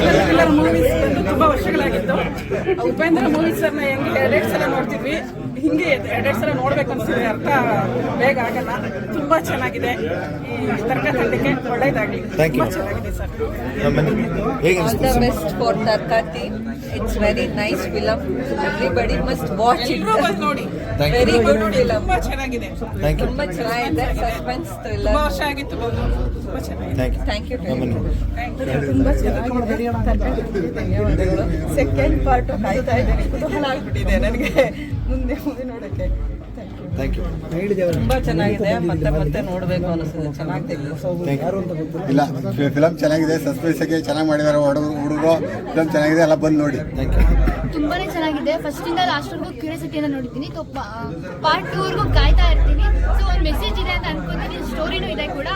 ಎಲ್ಲರ ಮೂವೀಸ್ ಬಂದು ತುಂಬಾ ವರ್ಷಗಳಾಗಿತ್ತು. ಉಪೇಂದ್ರ ಮೂವೀಸ್ ಅನ್ನ ಹೆಂಗೆ 2 ಸಲ ನೋಡ್ತಿದ್ವಿ, ಹಿಂಗೆ 2 ಸಲ ನೋಡ್ಬೇಕು ಅನ್ಸಿದ್ರೆ ಅರ್ಥ ಬೇಗ ಆಗಲ್ಲ. ತುಂಬಾ ಚೆನ್ನಾಗಿದೆ. ಈ ತರ್ಕ ತಂಡಕ್ಕೆ ಒಳ್ಳೇದಾಗ್ಲಿ. ತುಂಬಾ ಚೆನ್ನಾಗಿದೆ sir. All the best for Tarkati. It's very nice film. Everybody must watch it. ನೋಡಿ, Very good film. ತುಂಬಾ ಚೆನ್ನಾಗಿದೆ. ತುಂಬಾ ಚೆನ್ನಾಗಿದೆ. Suspense thriller. ತುಂಬಾ ವರ್ಷ ಆಗಿತ್ತು ಬಂದು. ತುಂಬಾ ಚೆನ್ನಾಗಿದೆ. Thank you. ತುಂಬಾ ಚೆನ್ನಾಗಿದೆ. ಧನ್ಯವಾದಗಳು. ಸೆಕೆಂಡ್ ಪಾರ್ಟ್ ಕಾಯ್ತಾ ಇದ್ದೀನಿ. ಕುತೂಹಲ ಆಗ್ಬಿಟ್ಟಿದೆ ನನಗೆ ಮುಂದೆ ಮೂವಿ ನೋಡಕ್ಕೆ. Thank you. ತುಂಬಾ ಚೆನ್ನಾಗಿದೆ. ಮತ್ತೆ ನೋಡ್ಬೇಕು ಅನಿಸ್ತದೆ. ಚೆನ್ನಾಗಿದೆ. ಇಲ್ಲ, ಫಿಲಮ್ ಚೆನ್ನಾಗಿದೆ. ಸಸ್ಪೆನ್ಸ್ ಆಗಿ ಚೆನ್ನಾಗಿ ಮಾಡಿದ್ದಾರೆ. ಹುಡುಗರು ಫಿಲಮ್ ಚೆನ್ನಾಗಿದೆ. ಎಲ್ಲ ಬಂದು ನೋಡಿ. Thank you. ತುಂಬಾನೇ ಚೆನ್ನಾಗಿದೆ. ಫಸ್ಟ್ ಇಂದ ಲಾಸ್ಟ್ ವರ್ಗೂ ಕ್ಯೂರಿಯಾಸಿಟಿಯಿಂದ ನೋಡಿದ್ದೀನಿ. ಪಾರ್ಟ್ 2 ವರ್ಗೂ ಕಾಯ್ತಾ ಇರ್ತೀನಿ. ಸೊ ಒಂದು ಮೆಸೇಜ್ ಇದೆ ಅಂತ ಅನ್ಕೋತೀನಿ. ಸ್ಟೋರಿನೂ ಇದೆ ಕೂಡ.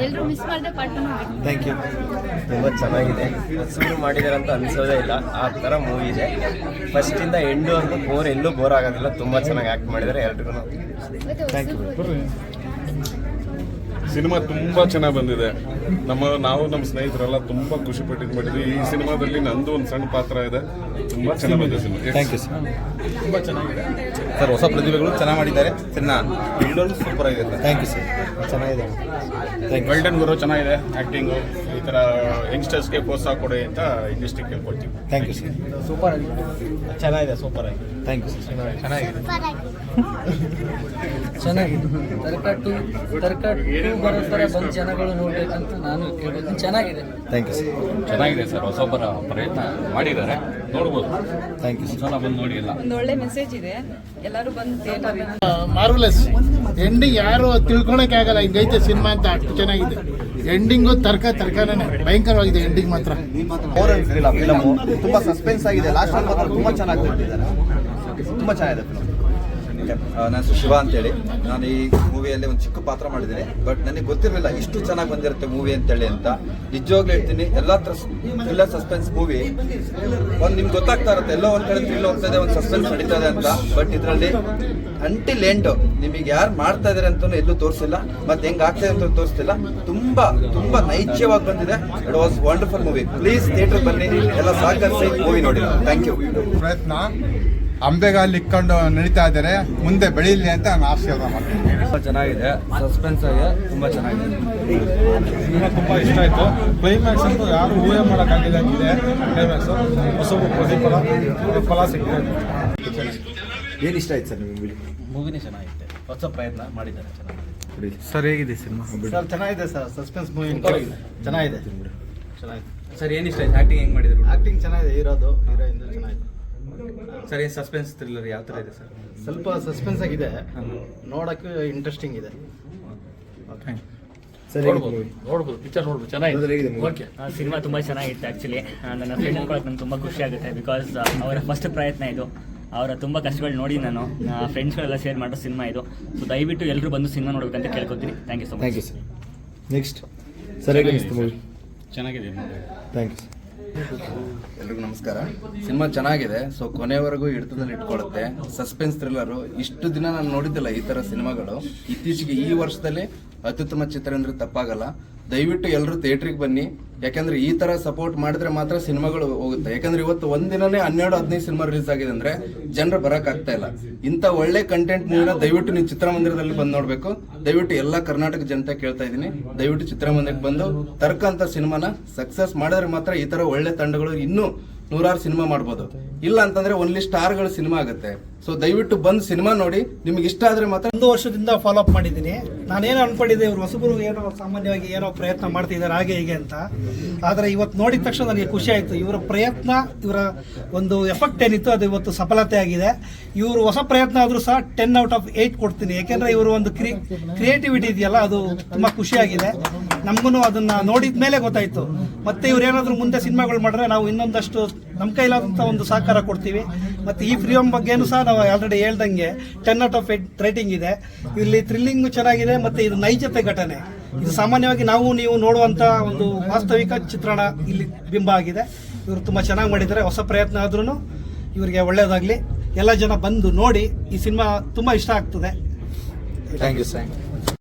ಎಲ್ಲರೂ ಮಿಸ್ ಮಾಡದೆ ಪಾರ್ಟ್ 2 ನೋಡಿ. Thank you. ತುಂಬ ಚೆನ್ನಾಗಿದೆ. ಸುಮ್ಮನೆ ಮಾಡಿದ್ದಾರೆ ಅಂತ ಅನಿಸೋದೇ ಇಲ್ಲ. ಆ ಥರ ಮೂವಿ ಇದೆ. ಫಸ್ಟಿಂದ ಎಂಡ್ವರೆಗೂ ಎಲ್ಲೂ ಬೋರ್ ಆಗೋದಿಲ್ಲ. ತುಂಬ ಚೆನ್ನಾಗಿ ಆ್ಯಕ್ಟ್ ಮಾಡಿದ್ದಾರೆ ಎಲ್ರಿಗೂ. Thank you. ಸಿನಿಮಾ ತುಂಬ ಚೆನ್ನಾಗಿ ಬಂದಿದೆ. ನಾವು ನಮ್ಮ ಸ್ನೇಹಿತರೆಲ್ಲ ತುಂಬ ಖುಷಿ ಪಟ್ಟಿದ್ವಿ. ಈ ಸಿನಿಮಾದಲ್ಲಿ ನಂದು ಒಂದು ಸಣ್ಣ ಪಾತ್ರ ಇದೆ. ತುಂಬ ಚೆನ್ನಾಗಿ ಬಂದಿದೆ ಸಿನಿಮಾ. Thank you sir. ತುಂಬ ಚೆನ್ನಾಗಿದೆ ಸರ್. ಹೊಸ ಪ್ರತಿಭೆಗಳು ಚೆನ್ನಾಗಿ ಮಾಡಿದ್ದಾರೆ. ಸಿನಿಮಾ ಎಲ್ಲರೂ ಸೂಪರ್ ಆಗಿದೆ ಸರ್. Thank you sir. ಚೆನ್ನಾಗಿದೆ. Thank you. ವೆಲ್ಡನ್ ಗುರು ಚೆನ್ನಾಗಿದೆ ಆ್ಯಕ್ಟಿಂಗು. ಈ ಥರ ಯಂಗ್ಸ್ಟರ್ಸ್ಗೆ ಪ್ರೋತ್ಸಾಹ ಕೊಡಿ ಅಂತ ಇಂಡಸ್ಟ್ರಿ ಕೇಳ್ಕೊಳ್ತೀವಿ. Thank you sir. ಸೂಪರ್ ಆಗಿದೆ. ಚೆನ್ನಾಗಿದೆ. ಸೂಪರ್ ಆಗಿದೆ. Thank you sir. ಚೆನ್ನಾಗಿದೆ. ಚೆನ್ನಾಗಿದೆ. ತರ್ಕ 2 ಬರೋ ಥರ ಬಂದು ಜನಗಳು ನೋಡ್ಬೇಕಂತ ನಾನು ಕೇಳ್ತೀನಿ. ಚೆನ್ನಾಗಿದೆ. Thank you sir. ಚೆನ್ನಾಗಿದೆ ಸರ್. ಹೊಸೊಬ್ಬರ ಪ್ರಯತ್ನ ಮಾಡಿದ್ದಾರೆ, ನೋಡ್ಬೋದು. Thank you sir. ಸಲ ಬಂದು ನೋಡಿ. ಎಲ್ಲ ಒಂದು ಒಳ್ಳೆ ಮೆಸೇಜ್ ಇದೆ. ಎಲ್ಲರೂ ಬಂದು ಥಿಯೇಟರ್ ಮಾರ್ವಲೆಸ್ ಎಂಡಿಂಗ್ ಯಾರು ತಿಳ್ಕೊಳಕ್ಕೆ ಆಗಲ್ಲ. ಹಿಂಗೈತೆ ಸಿನಿಮಾ ಅಂತ ಅಷ್ಟು ಚೆನ್ನಾಗಿದೆ. ಎಂಡಿಂಗು ತರ್ಕನೇ ಭಯಂಕರವಾಗಿದೆ. ಎಂಡಿಂಗ್ ಮಾತ್ರ ಫಿಲಮ್ ತುಂಬಾ ಸಸ್ಪೆನ್ಸ್ ಆಗಿದೆ. ಲಾಸ್ಟ್ ಅಲ್ಲಿ ಮಾತ್ರ ತುಂಬಾ ಚೆನ್ನಾಗಿ ಕೊಟ್ಟಿದ್ದಾರೆ. ತುಂಬಾ ಚೆನ್ನಾಗಿದೆ ಫಿಲಮ್. ನಾನು ಶಿವ ಅಂತೇಳಿ, ನಾನು ಈ ಮೂವಿಯಲ್ಲಿ ಒಂದು ಚಿಕ್ಕ ಪಾತ್ರ ಮಾಡಿದ್ದೀನಿ. ಬಟ್ ನನಗೆ ಗೊತ್ತಿರಲಿಲ್ಲ ಇಷ್ಟು ಚೆನ್ನಾಗಿ ಬಂದಿರುತ್ತೆ ಮೂವಿ ಅಂತೇಳಿ ಅಂತ. ನಿಜವಾಗ್ಲೂ ಹೇಳ್ತೀನಿ, ಎಲ್ಲ ಥ್ರಿಲ್ಲರ್ ಸಸ್ಪೆನ್ಸ್ ಮೂವಿ ಒಂದು ನಿಮ್ಗೆ ಗೊತ್ತಾಗ್ತಾ ಇರುತ್ತೆ. ಎಲ್ಲೋ ಒಂದು ಕಡೆ ಥ್ರಿಲ್ ಹೋಗ್ತದೆ, ಒಂದು ಸಸ್ಪೆನ್ಸ್ ನಡೀತದೆ ಅಂತ. ಬಟ್ ಇದರಲ್ಲಿ ಅಂಟಿಲ್ ಎಂಡ್ ನಿಮಗೆ ಯಾರು ಮಾಡ್ತಾ ಇದಾರೆ ಅಂತ ಎಲ್ಲೂ ತೋರಿಸಿಲ್ಲ, ಮತ್ತೆ ಹೆಂಗ್ ಆಗ್ತದೆ ಅಂತ ತೋರಿಸ್ತಿಲ್ಲ. ತುಂಬಾ ನೈಜವಾಗಿ ಬಂದಿದೆ. It was wonderful movie. Please theatre ಬನ್ನಿ, ಎಲ್ಲ ಸಹಕರಿಸಿ ಮೂವಿ ನೋಡಿ. Thank you. ಪ್ರಯತ್ನ ಅಂಬೆಗಾಲ್ ಇಕ್ಕೊಂಡು ನಡೀತಾ ಇದ್ದಾರೆ. ಮುಂದೆ ಬೆಳೀಲಿ ಅಂತ ನಾನು ಆಶೀರ್ವಾದ ಮಾಡ್ತೀನಿ. ತುಂಬ ಚೆನ್ನಾಗಿದೆ. ಸಸ್ಪೆನ್ಸ್ ಆಗಿ ತುಂಬ ಚೆನ್ನಾಗಿದೆ. ಸಿನಿಮಾ ತುಂಬ ಇಷ್ಟ ಆಯಿತು. ಕ್ಲೈಮ್ಯಾಕ್ಸ್ ಅಂತೂ ಯಾರು ಊಹೆ ಮಾಡೋಕ್ಕಾಗಿದೆ. ಕ್ಲೈಮ್ಯಾಕ್ಸು ಹೊಸಬು ಪ್ರತಿಫಲ ಫಲ ಸಿಗ್ತದೆ. ಏನು ಇಷ್ಟ ಆಯ್ತು ಸರ್ ನಿಮಗೆ? ಮೂವಿನೇ ಚೆನ್ನಾಗಿದೆ. ಹೊಸ ಪ್ರಯತ್ನ ಮಾಡಿದ್ದಾರೆ. ಚೆನ್ನಾಗಿದೆ ಸರ್. ಹೇಗಿದೆ ಸಿನಿಮಾ? ಸರ್ ಚೆನ್ನಾಗಿದೆ ಸರ್. ಸಸ್ಪೆನ್ಸ್ ಮೂವಿ ಚೆನ್ನಾಗಿದೆ. ಸರ್. ಏನು ಇಷ್ಟ ಆಯ್ತು? ಆ್ಯಕ್ಟಿಂಗ್ ಹೆಂಗೆ ಮಾಡಿದ್ರು? ಆಕ್ಟಿಂಗ್ ಚೆನ್ನಾಗಿದೆ. ಹೀರೋಯಿನ್ ಚೆನ್ನಾಗಿದೆ ಸರ್. ಏನು ಸಸ್ಪೆನ್ಸ್ ಥ್ರಿಲ್ಲರ್ ಯಾವ ಥರ ಇದೆ ಸರ್? ಸ್ವಲ್ಪ ಸಸ್ಪೆನ್ಸ್ ಆಗಿದೆ. ನೋಡಕ್ಕೆ ಇಂಟ್ರೆಸ್ಟಿಂಗ್ ಇದೆ. ನೋಡ್ಬೋದು. ಪಿಕ್ಚರ್ ನೋಡ್ಬೋದು. ಚೆನ್ನಾಗಿದೆ. ಓಕೆ. ಸಿನಿಮಾ ತುಂಬ ಚೆನ್ನಾಗಿತ್ತು. ಆ್ಯಕ್ಚುಲಿ ನನ್ನ ಫ್ರೆಂಡ್ ಅನ್ಕೊಳ್ಳೋಕೆ ನಂಗೆ ತುಂಬ ಖುಷಿ ಆಗುತ್ತೆ. ಬಿಕಾಸ್ ಅವರ ಫಸ್ಟ್ ಪ್ರಯತ್ನ ಇದು. ಅವರ ತುಂಬ ಕಷ್ಟಗಳು ನೋಡಿ ನಾನು ಫ್ರೆಂಡ್ಸ್ಗಳೆಲ್ಲ ಶೇರ್ ಮಾಡೋ ಸಿನಿಮಾ ಇದು. ಸೊ ದಯವಿಟ್ಟು ಎಲ್ಲರೂ ಬಂದು ಸಿನಿಮಾ ನೋಡ್ಬೇಕಂತ ಕೇಳ್ಕೊತೀನಿ. Thank you so much. Thank you sir. Next sir, ಹೇಗೆ ಅನಿಸ್ತು ಮೂವಿ? ಚೆನ್ನಾಗಿದೆ. Thank you. ಎಲ್ರಿಗೂ ನಮಸ್ಕಾರ. ಸಿನಿಮಾ ಚೆನ್ನಾಗಿದೆ. ಸೊ ಕೊನೆವರೆಗೂ ಹಿಡಿತದಲ್ಲಿ ಇಟ್ಕೊಳ್ಳುತ್ತೆ. ಸಸ್ಪೆನ್ಸ್ ಥ್ರಿಲ್ಲರು ಇಷ್ಟು ದಿನ ನಾನು ನೋಡಿದ್ದಿಲ್ಲ ಈ ಥರ ಸಿನಿಮಾಗಳು. ಇತ್ತೀಚೆಗೆ ಈ ವರ್ಷದಲ್ಲಿ ಅತ್ಯುತ್ತಮ ಚಿತ್ರ ಅಂದ್ರೆ ತಪ್ಪಾಗಲ್ಲ. ದಯವಿಟ್ಟು ಎಲ್ಲರೂ ಥಿಯೇಟ್ರಿಗೆ ಬನ್ನಿ. ಯಾಕಂದ್ರೆ ಈ ತರ ಸಪೋರ್ಟ್ ಮಾಡಿದ್ರೆ ಮಾತ್ರ ಸಿನಿಮಾಗಳು ಹೋಗುತ್ತೆ. ಯಾಕಂದ್ರೆ ಇವತ್ತು ಒಂದಿನನೇ 12-15 ಸಿನಿಮಾ ರಿಲೀಸ್ ಆಗಿದೆ ಅಂದ್ರೆ ಜನರು ಬರಕ್ ಆಗ್ತಾ ಇಲ್ಲ. ಇಂಥ ಒಳ್ಳೆ ಕಂಟೆಂಟ್ ಮೂವಿನ ದಯವಿಟ್ಟು ನೀವು ಚಿತ್ರಮಂದಿರದಲ್ಲಿ ಬಂದು ನೋಡ್ಬೇಕು. ದಯವಿಟ್ಟು ಎಲ್ಲ ಕರ್ನಾಟಕ ಜನತೆ ಕೇಳ್ತಾ ಇದ್ದೀನಿ, ದಯವಿಟ್ಟು ಚಿತ್ರಮಂದಿರಕ್ಕೆ ಬಂದು ತರ್ಕ ಅಂತ ಸಿನಿಮಾನ ಸಕ್ಸಸ್ ಮಾಡಿದ್ರೆ ಮಾತ್ರ ಈ ತರ ಒಳ್ಳೆ ತಂಡಗಳು ಇನ್ನೂ 100 ಸಿನಿಮಾ ಮಾಡ್ಬೋದು. ಇಲ್ಲ ಅಂತಂದ್ರೆ ಓನ್ಲಿ ಸ್ಟಾರ್ಗಳ ಸಿನಿಮಾ ಆಗುತ್ತೆ. ಸೊ ದಯವಿಟ್ಟು ಬಂದು ಸಿನಿಮಾ ನೋಡಿ. ನಿಮ್ಗೆ ಇಷ್ಟ ಆದ್ರೆ ಮಾತ್ರ. 1 ವರ್ಷದಿಂದ ಫಾಲೋ ಅಪ್ ಮಾಡಿದ್ದೀನಿ. ನಾನೇನು ಅನ್ಕೊಂಡಿದ್ದೆ, ಇವರು ಹೊಸಬರು ಏನೋ ಸಾಮಾನ್ಯವಾಗಿ ಏನೋ ಪ್ರಯತ್ನ ಮಾಡ್ತಿದ್ದಾರೆ ಹಾಗೆ ಹೀಗೆ ಅಂತ. ಆದರೆ ಇವತ್ತು ನೋಡಿದ ತಕ್ಷಣ ನನಗೆ ಖುಷಿ ಆಯಿತು. ಇವರ ಪ್ರಯತ್ನ, ಇವರ ಒಂದು ಎಫೆಕ್ಟ್ ಏನಿತ್ತು ಅದು ಇವತ್ತು ಸಫಲತೆ ಆಗಿದೆ. ಇವರು ಹೊಸ ಪ್ರಯತ್ನ ಆದರೂ ಸಹ 10 ಔಟ್ ಆಫ್ 8 ಕೊಡ್ತೀನಿ. ಯಾಕೆಂದರೆ ಇವರು ಒಂದು ಕ್ರಿಯೇಟಿವಿಟಿ ಇದೆಯಲ್ಲ, ಅದು ತುಂಬ ಖುಷಿಯಾಗಿದೆ. ನಮಗೂ ಅದನ್ನು ನೋಡಿದ ಮೇಲೆ ಗೊತ್ತಾಯಿತು. ಮತ್ತು ಇವ್ರು ಏನಾದರೂ ಮುಂದೆ ಸಿನಿಮಾಗಳು ಮಾಡಿದ್ರೆ ನಾವು ಇನ್ನೊಂದಷ್ಟು ನಮ್ಮ ಕೈಲಾದಂಥ ಒಂದು ಸಹಕಾರ ಕೊಡ್ತೀವಿ. ಮತ್ತು ಈ ಫಿಲ್ಮ್ ಬಗ್ಗೆನೂ ಸಹ ನಾವು ಆಲ್ರೆಡಿ ಹೇಳ್ದಂಗೆ 10 ಔಟ್ ಆಫ್ 8 ರೇಟಿಂಗ್ ಇದೆ. ಇಲ್ಲಿ ಥ್ರಿಲ್ಲಿಂಗು ಚೆನ್ನಾಗಿದೆ ಮತ್ತು ಇದು ನೈಜತೆ ಘಟನೆ. ಇದು ಸಾಮಾನ್ಯವಾಗಿ ನೀವು ನೋಡುವಂಥ ಒಂದು ವಾಸ್ತವಿಕ ಚಿತ್ರಣ ಇಲ್ಲಿ ಬಿಂಬ ಆಗಿದೆ. ಇವರು ತುಂಬ ಚೆನ್ನಾಗಿ ಮಾಡಿದ್ದಾರೆ. ಹೊಸ ಪ್ರಯತ್ನ ಆದ್ರೂ ಇವರಿಗೆ ಒಳ್ಳೆಯದಾಗಲಿ. ಎಲ್ಲ ಜನ ಬಂದು ನೋಡಿ. ಈ ಸಿನಿಮಾ ತುಂಬ ಇಷ್ಟ ಆಗ್ತದೆ. Thank you sir.